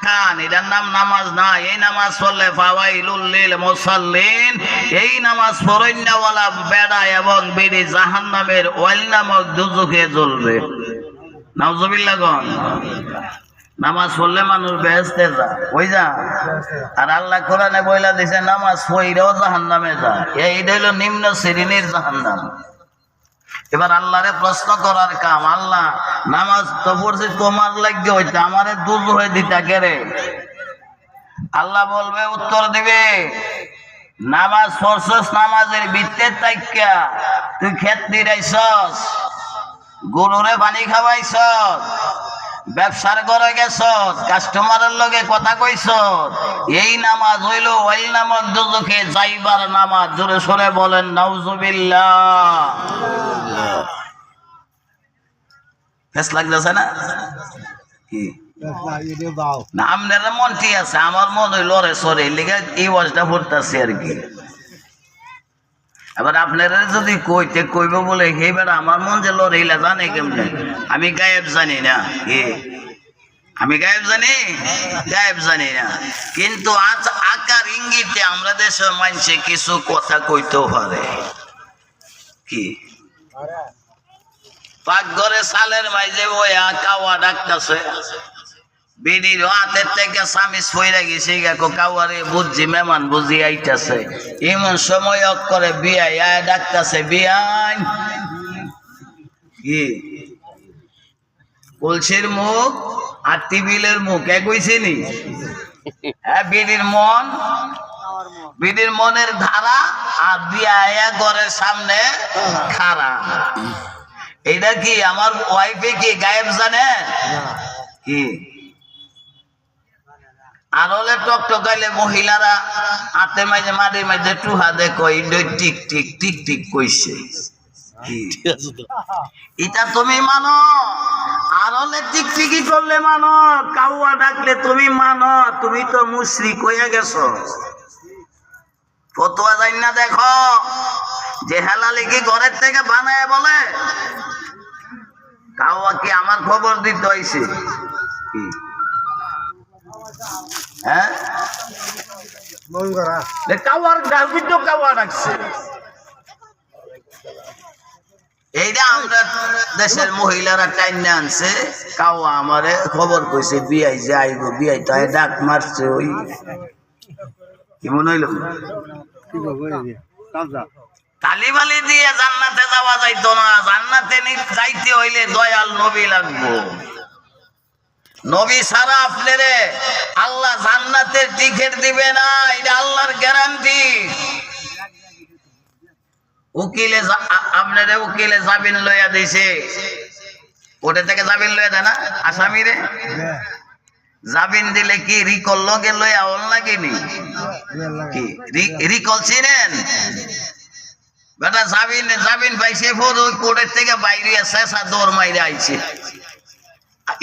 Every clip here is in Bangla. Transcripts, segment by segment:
খান এটার নাম নামাজ না। এই নামাজ পড়লে ফাওয়াইলুল লিল মুসাল্লিন, এই নামাজ পড়াইনাওয়ালা বেড়া এবং বিড়ি জাহান্নামের ওয়াইল নামক দুজকে জ্বলবে। নাউজুবিল্লাহ গন। নামাজ পড়লে মানুষ বেহেশতে যায়, ওই যা। আর আল্লাহ কোরআনে বইলা দিছে নামাজ পড়লেও জাহান্নামে যায়। এইটা হলো নিম্ন শ্রেণীর জাহান্নাম। এবার আল্লাহরে প্রশ্ন করার কাম, আল্লাহ নামাজ তো পড়ছি তোমার লাগবে, হইতে আমারে দুজ হয়ে দিতা কেরে? আল্লাহ বলবে, উত্তর দিবে, নামাজ পড়ছস নামাজের ভিত্তিতে তাইক্কা তুই ক্ষেত নিরাইছস, গরুরে পানি খাওয়াইছস, ব্যবসার ঘরে গেছস, কাস্টমারের লগে কথা কইছস, এই নামাজ হইল ওই নামাজ দুজকে যাইবার নামাজ। জোরে সরে বলেন নাউজুবিল্লাহ। ফেস লাগতেছে না কি? না আপনার মন ঠিক আছে, আমার মন ওই লড়ে সরে লিগে এই ওয়াজটা পড়তেছে আর কি। এবার আপনারা যদি কইতে কইব বলে হে বেড়া আমার মন যে লড়াইলা জানে কেমনে? আমি গায়েব জানি না। কি আমি গায়েব জানি? গায়েব জানি না। কিন্তু আজ আকার ইঙ্গিতে আমরা দেশের মানুষে কিছু কথা কইতেও পারে। কি পাকঘরে সালের মাইজে ওই কাওয়া ডাকতেছে, বিড়ির হাতের থেকে সামিস ফইরা গেছে, কাওয়ারে বুঝছি মেহমান বুঝি আইতাছে। এমন সময় করে বিয়াই আয় ডাকতেছে, বিয়াই কি কলসির মুখ আর টিবিলের মুখ এক হইছিনি? হ্যাঁ, বিড়ির মনের ধারা আর বিয়া ঘরের সামনে খাড়া। এটা কি আমার ওয়াইফে কি গায়েব জানে? কি আর হলে টকটকাইলে মহিলারা হাতে মাঝে মাঝে মাঝে টুহা দেখো টিক টিক টিক টিক কইছে। এটা তুমি মানো? আর হলে টিকটিকি করলে মানো, কাউয়া ডাকলে তুমি মানো? তুমি তো মুশরিক হয়ে গেছো। ফতোয়া জানি না দেখো যে হালালি কি ঘরের থেকে বানায় বলে? কাউয়া কি আমার খবর দিতে হইছে? কি হ্যাঁ, কাউয়ার ডাকবি তো কাউয়া ডাকছে। এইটা আমরা দেশের মহিলারা টাইনে আনছে, কাউয়া আমারে খবর কইছে বিয়াই যে আইব, বিয়াই তো ডাক মারছে। ওই কি মনে হইল? তালিবালি দিয়ে জান্নাতে যাওয়া যাইতো না। জান্নাতে যাইতে হইলে দয়াল নবী লাগবো। নবী ছাড়া আপনারে আল্লাহ জান্নাতের টিকিট দিবে না, এটা আল্লাহর গ্যারান্টি। উকিলে আপনারে উকিলে জামিন লইয়া দিছে, কোর্টে থেকে জামিন লইয়া দেয় না আসামিরে? জামিন দিলে কি রিকল লগে লইয়া হল নাকি? কি রিকল চিনেন? বেটা জামিন পাইছে, কোর্টের থেকে বাইরে শেষা দৌড় মাইরে আইছে।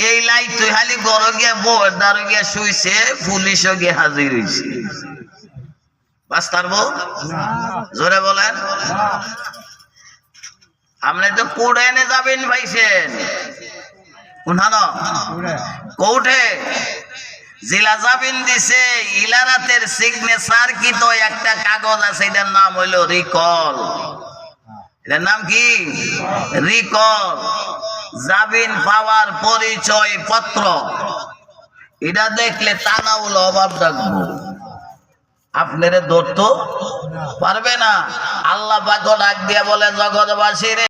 এই লাই তুই খালি গড় গিয়া বউয়ের দ্বারা গিয়া শুইছে, পুলিশও গিয়ে হাজির হইছে। বাস্তারবো জোরে বলেন। আপনি তো কোর্টে এনে যাবেন পাইছেন, কোর্টে জেলা জামিন দিছে, ইলারাতের সিগনেচার কি তো একটা কাগজ আছে, এটার নাম হইল রিকল। এটার নাম কি? রিকল। জামিন পাওয়ার পরিচয় পত্র। এটা দেখলে তানাউল অভাব ডাকবো, আপনারে ধরতে পারবে না। আল্লাহ পাক ডাক দিয়া বলে, জগৎবাসী রে